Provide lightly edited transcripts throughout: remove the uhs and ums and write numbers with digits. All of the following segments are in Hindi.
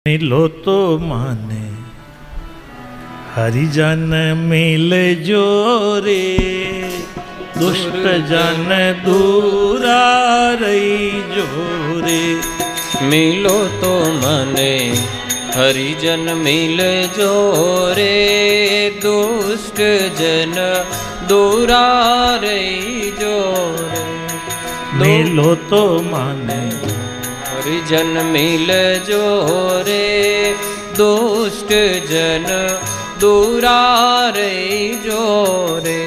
मिलो तो माने हरिजन मिल जो रे, दुष्ट जन दूरा रही जो रे। मिलो तो मने हरिजन मिल जो रे, दुष्ट जन दूरा रही जो रे। मिलो तो माने हरिजन मिल जो रे, दुष्ट जन दूरा रही जो रे।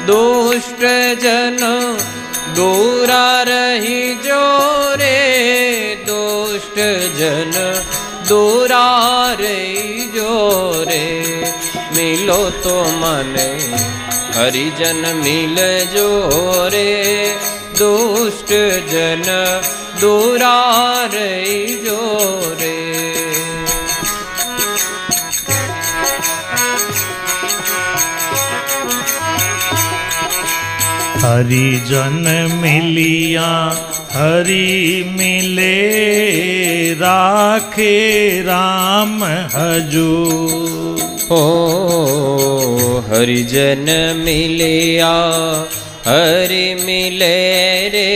दुष्ट जन दूरा रही जो रे, दुष्ट जन दूरा रही जो रे। मिलो तो मने हरिजन मिल जो रे, दुष्ट जन दूरा रही जो रे। हरिजन मिलिया हरि मिले, राखे राम हजूर। ओ हरिजन मिलिया हरि मिले रे,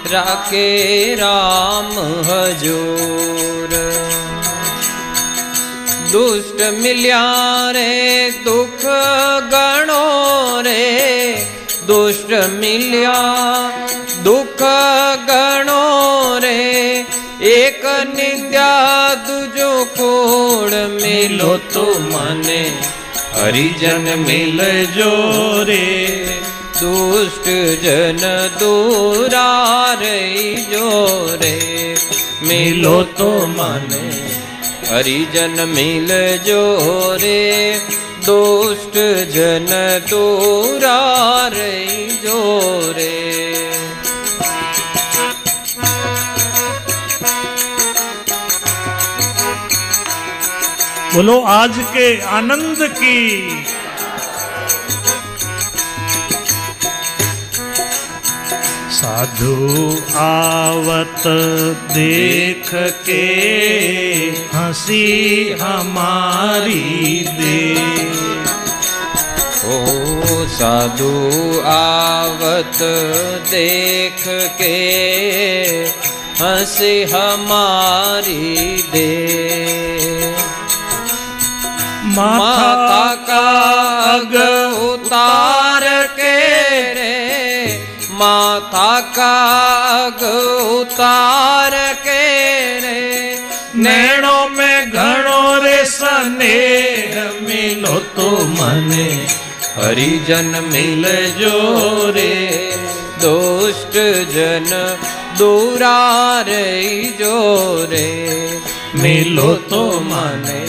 राखे राम हजूर। दुष्ट मिलिया रे दुख गणो रे, दुष्ट मिलिया दुख गणो रे। एक निंद्या दूजो कोड़, मिलो तो मने हरिजन मिल जो रे, दुष्ट जन दूरा रही जो रे। मिलो तो मने हरिजन मिल जो रे, दुष्ट जन दूरा रही जो रे। बोलो आज के आनंद की। साधु आवत देख के, हंसी हमारी दे। ओ साधु आवत देख के, हंसी हमारी दे। माथा का अग उतार के रे, माथा का अग उतार के रे। नैणों में घणो रे स्नेह, मिलो तो मने हरिजन मिल जो रे, दुष्ट जन दूरा रही जो रे। मिलो तो मने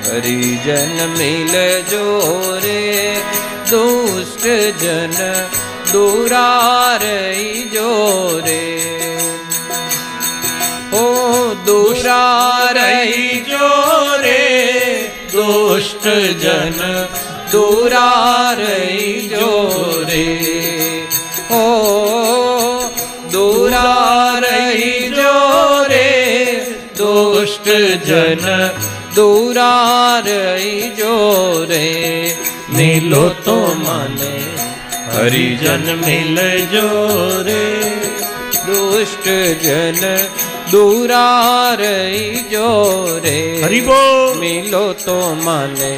हरिजन मिल जो रे, दुष्ट जन दूरा रही जो रे। ओ दूरा रही जो रे, दुष्ट जन दूरा रही जो रे। ओ दूरा रही जो रे, दुष्ट जन दूरा रही जो रे। मिलो तो मने हरिजन मिल जो रे, दुष्ट जन दूरा रही जो रे। हरि बोल। मिलो तो मने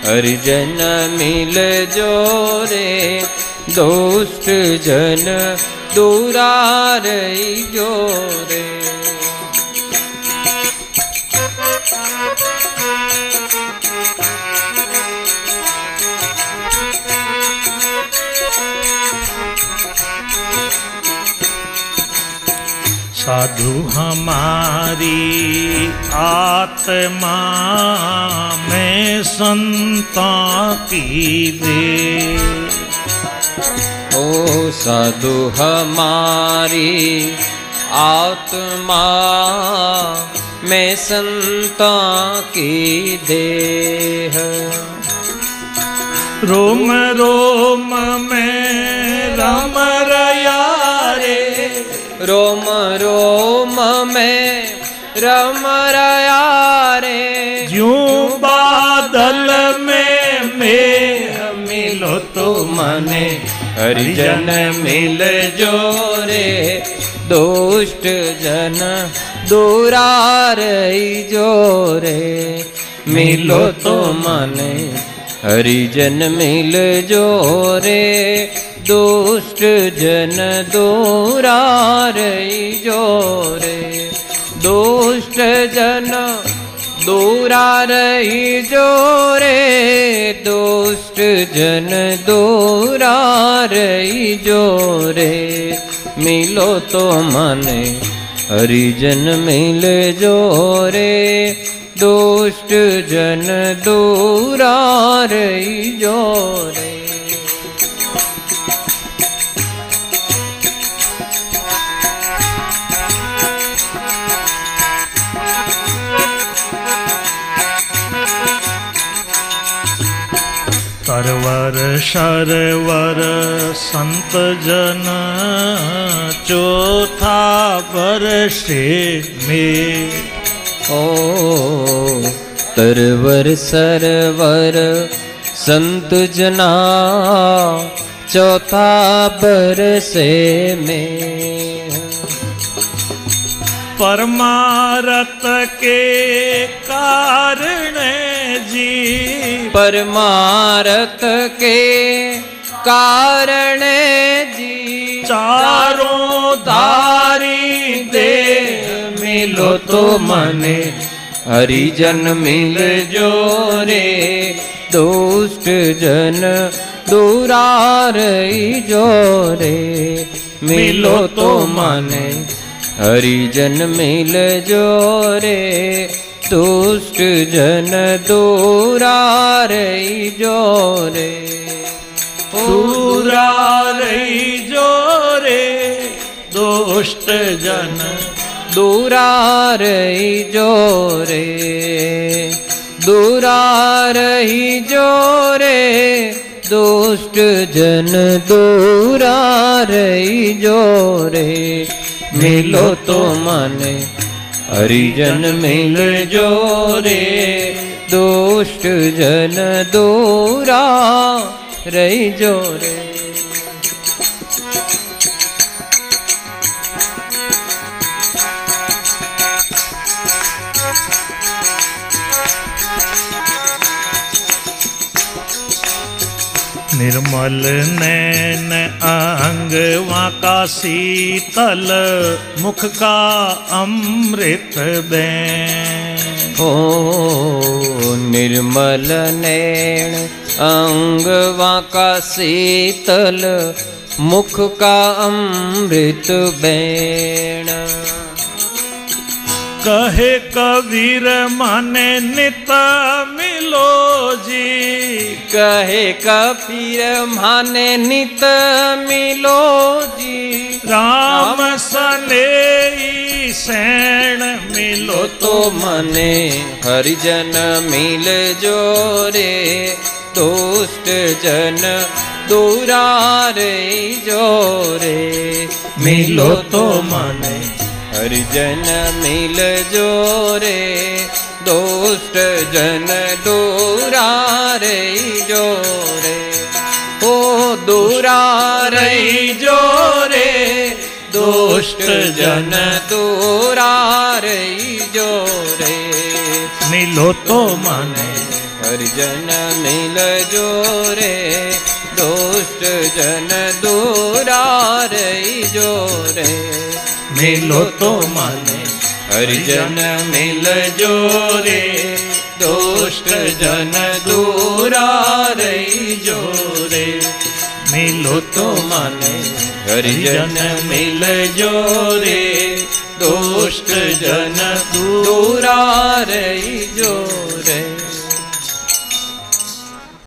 हरिजन मिल जो रे, दुष्ट जन दूरा रही जो रे। साधु हमारी आत्मा में संतां की दे। ओ साधु हमारी आत्मा में संतां की देह। रोम रोम में राम रया रे, रोम रोम में रम रया रे। ज्यों बादल में मेघ मिलो तो मने हरिजन मिल जो रे, दुष्ट जन दूरा रही जो रे। मिलो तो मने हरिजन मिल जो रे, दुष्ट जन दूरा रही जो रे। दुष्ट जन दूरा रही जो रे, दुष्ट जन दूरा रही जो रे। मिलो तो मने हरिजन मिल जो रे, दुष्ट जन दूरा रही जो रे। तरवर शरवर संत जन चौथा वर्षे में। ओ तरवर सरवर संत जना चौथा बरसे में। परमारत के कारण जी, परमारथ के कारण जी। चारों धारी दे मिलो तो मने हरिजन मिल जो रे, दुष्ट जन दूरा रही जो रे। मिलो तो मने हरिजन मिल जो रे, दुष्ट जन दूरा रही जो रे। दूरा रही जो रे, दुष्ट जन दूरा रही जो रे। दूरा रही जो रे, दुष्ट जन दूरा रही जो रे। मिलो तो मने हरिजन मिल जो रे, दुष्ट जन दूरा रही जो रे। निर्मल नैन अंगवा का शीतल, मुख का अमृत बैन। ओ निर्मल नैन अंगवा का शीतल, मुख का अमृत बैन। कहे कबीर माने नित मिलो जी, कहे कबीर माने नित मिलो जी। राम सने सैण मिलो तो मने हरिजन मिल जो रे, दुष्ट जन दूरा रही जो रे। मिलो तो मने हरिजन मिल जो रे, दुष्ट जन दूरा रही जो रे। ओ दूरा रही जो रे, दुष्ट जन दूरा रही जो रे। मिलो तो माने हरिजन मिल जो रे, दुष्ट जन दूरा रही जो रे। मिलो तो माने हरिजन मिल जो रे, दुष्ट जन दूरा रही जो रे। मिलो तो माने हरिजन मिल जो रे, दुष्ट जन दूरा रही जो रे।